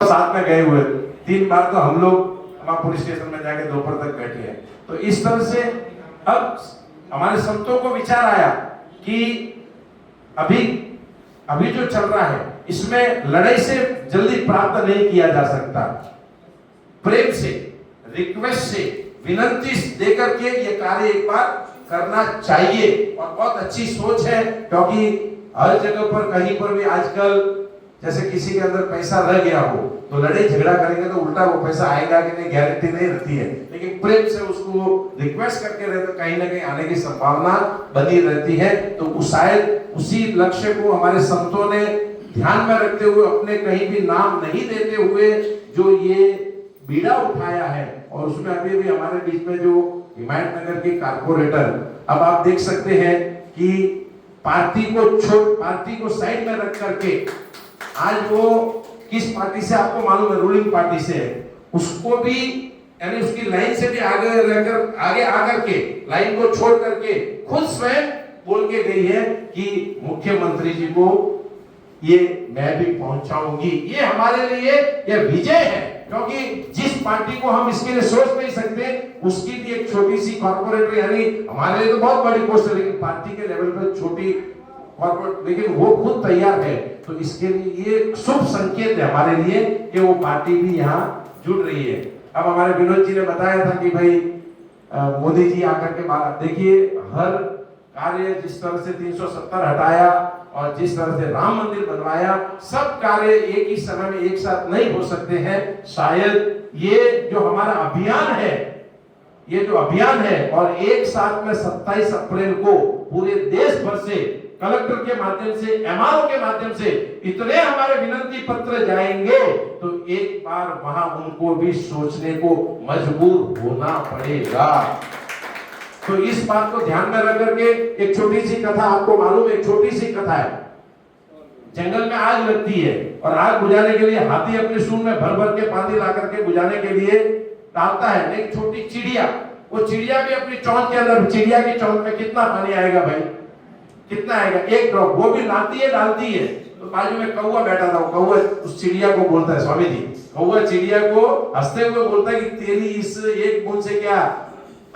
साथ में गए हुए, 3 बार तो हम लोग वहां पुलिस स्टेशन में जाके दोपहर तक बैठे हैं। तो इस तरह से अब हमारे संतों को विचार आया कि अभी जो चल रहा है इसमें लड़ाई से जल्दी प्राप्त नहीं किया जा सकता, प्रेम से, रिक्वेस्ट से, विनंती देकर के ये कार्य एक बार करना चाहिए। और बहुत अच्छी सोच है, क्योंकि हर जगह पर कहीं पर भी आजकल जैसे किसी के अंदर पैसा रह गया हो तो लड़ाई झगड़ा करेंगे तो उल्टा वो पैसा आएगा कि नहीं गारंटी नहीं रहती है, लेकिन प्रेम से उसको रिक्वेस्ट करके रहे तो कहीं ना कहीं आने की संभावना बनी रहती है। तो शायद उसी लक्ष्य को हमारे संतों ने ध्यान में रखते हुए, अपने कहीं भी नाम नहीं देते हुए जो ये बीड़ा उठाया है, और उसमें अभी भी हमारे बीच में जो हिमायतनगर के कारपोरेटर, अब आप देख सकते हैं कि पार्टी को साइड में रख करके आज वो किस पार्टी से आपको मालूम है, रूलिंग पार्टी से है, उसको भी यानी उसकी लाइन से भी आगे आकर के लाइन को छोड़ करके खुद स्वयं बोल के गई है कि मुख्यमंत्री जी को ये मैं भी पहुंचाऊंगी। ये हमारे लिए ये विजय है, क्योंकि जिस पार्टी को हम इसके लिए सोच नहीं सकते उसकी भी एक छोटी सी कॉर्पोरेटर, यानी हमारे लिए तो बहुत बड़ी पोस्ट है लेकिन पार्टी के लेवल पर छोटी कॉर्पोरेट, लेकिन वो खुद तैयार है। तो इसके लिए ये शुभ संकेत है हमारे लिए कि वो पार्टी भी यहाँ जुड़ रही है। अब हमारे विनोद जी ने बताया था कि भाई मोदी जी आकर के बात देखिए, हर कार्य जिस तरह से 370 हटाया और जिस तरह से राम मंदिर बनवाया, सब कार्य एक ही समय में एक साथ नहीं हो सकते हैं। शायद ये जो हमारा अभियान है, ये जो अभियान है, और एक साथ में 27 अप्रैल को पूरे देश भर से कलेक्टर के माध्यम से, एमआरओ के माध्यम से इतने हमारे विनती पत्र जाएंगे तो एक बार वहां उनको भी सोचने को मजबूर होना पड़ेगा। तो इस बात को ध्यान में रख करके एक छोटी सी कथा, आपको मालूम है, एक छोटी सी कथा है। जंगल में आग लगती है और आग बुझाने के लिए हाथी अपने सूंड में भर भर के पानी ला करके बुझाने के लिए डालता है। एक छोटी चिड़िया, वो चिड़िया भी अपनी चोंच के अंदर, चिड़िया की चोंच में कितना पानी आएगा भाई, कितना आएगा, 1 ड्रॉप, वो भी लाती है डालती है। तो बाजू में कौवा बैठा था, कौवा उस चिड़िया को बोलता है, स्वामी जी, कौवा चिड़िया को हंसते हुए बोलता है कि तेरी इस एक बूंद से क्या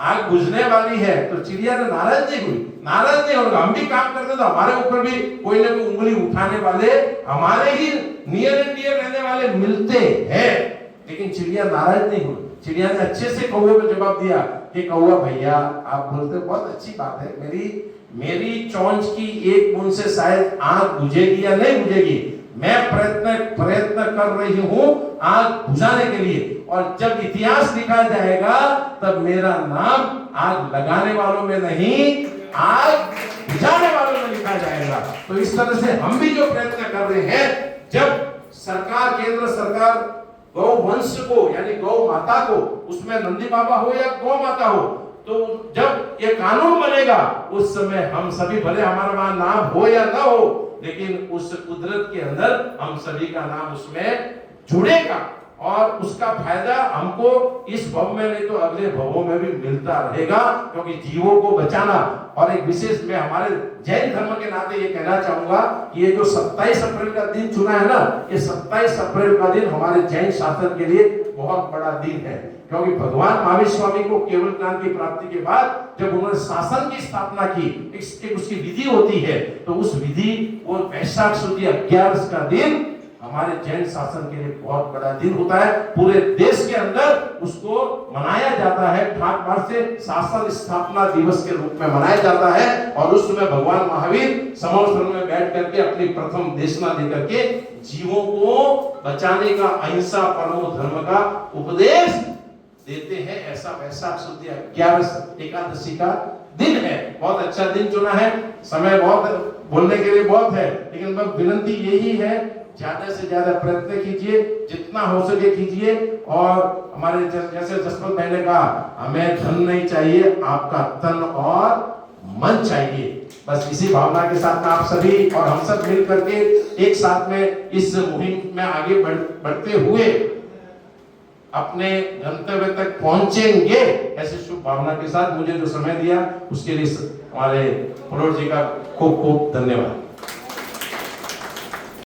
आग बुझने वाली है। तो चिड़िया ने नाराज नहीं हुई, नाराज नहीं होगा, हम भी काम करते तो हमारे ऊपर भी कोई ना कोई उंगली उठाने वाले, हमारे ही नियर एंड डियर रहने वाले मिलते हैं। लेकिन चिड़िया नाराज नहीं हुई, चिड़िया ने अच्छे से कौवे को जवाब दिया कि कौवा भैया आप बोलते बहुत अच्छी बात है, मेरी चोंच की एक बूंद से शायद आग बुझेगी या नहीं बुझेगी, मैं प्रयत्न कर रही हूं आग बुझाने के लिए, और जब इतिहास लिखा जाएगा तब मेरा नाम आग लगाने वालों में नहीं, आग बुझाने वालों में लिखा जाएगा। तो इस तरह से हम भी जो प्रयत्न कर रहे हैं, जब सरकार, केंद्र सरकार गौ वंश को यानी गौ माता को, उसमें नंदी बाबा हो या गौ माता हो, तो जब ये कानून बनेगा उस समय हम सभी, भले हमारा वहां नाम हो या ना हो, लेकिन उस कुदरत के अंदर हम सभी का नाम उसमें जुड़ेगा और उसका फायदा हमको इस भव में नहीं तो अगले भवों में भी मिलता रहेगा, क्योंकि जीवों को बचाना। और एक विशेष मैं हमारे जैन धर्म के नाते ये कहना चाहूंगा कि ये जो 27 अप्रैल का दिन चुना है ना, ये 27 अप्रैल का दिन हमारे जैन शासन के लिए बहुत बड़ा दिन है, क्योंकि भगवान महावीर स्वामी को केवल ज्ञान की प्राप्ति के बाद जब उन्होंने शासन की स्थापना की, एक उसकी विधि होती है, तो उस विधि वो वैशाख शुद्ध 11 का दिन हमारे जैन शासन के लिए बहुत बड़ा दिन होता है। पूरे देश के अंदर उसको मनाया जाता है, ठाट बाट से शासन स्थापना दिवस के रूप में मनाया जाता है। और उस समय भगवान महावीर समर्थन में बैठ करके अपनी प्रथम देशना देकर के जीवों को बचाने का, अहिंसा परमो धर्म का उपदेश देते हैं। ऐसा वैशाख शुद्ध 11 एकादशी का दिन है। बहुत अच्छा दिन चुना है, समय बहुत बोलने के लिए बहुत है, लेकिन बस विनती यही है, ज्यादा से ज्यादा प्रयत्न कीजिए, जितना हो सके कीजिए। और हमारे जैसे जसवंत भाई ने कहा, हमें धन नहीं चाहिए, आपका तन और मन चाहिए। बस इसी भावना के साथ में आप सभी और हम सब मिल करके एक साथ में इस मुहिम में आगे बढ़ते हुए अपने गंतव्य तक पहुंचेंगे, ऐसी शुभ भावना के साथ मुझे जो समय दिया उसके लिए हमारे फुलोर जी का खूब खूब धन्यवाद।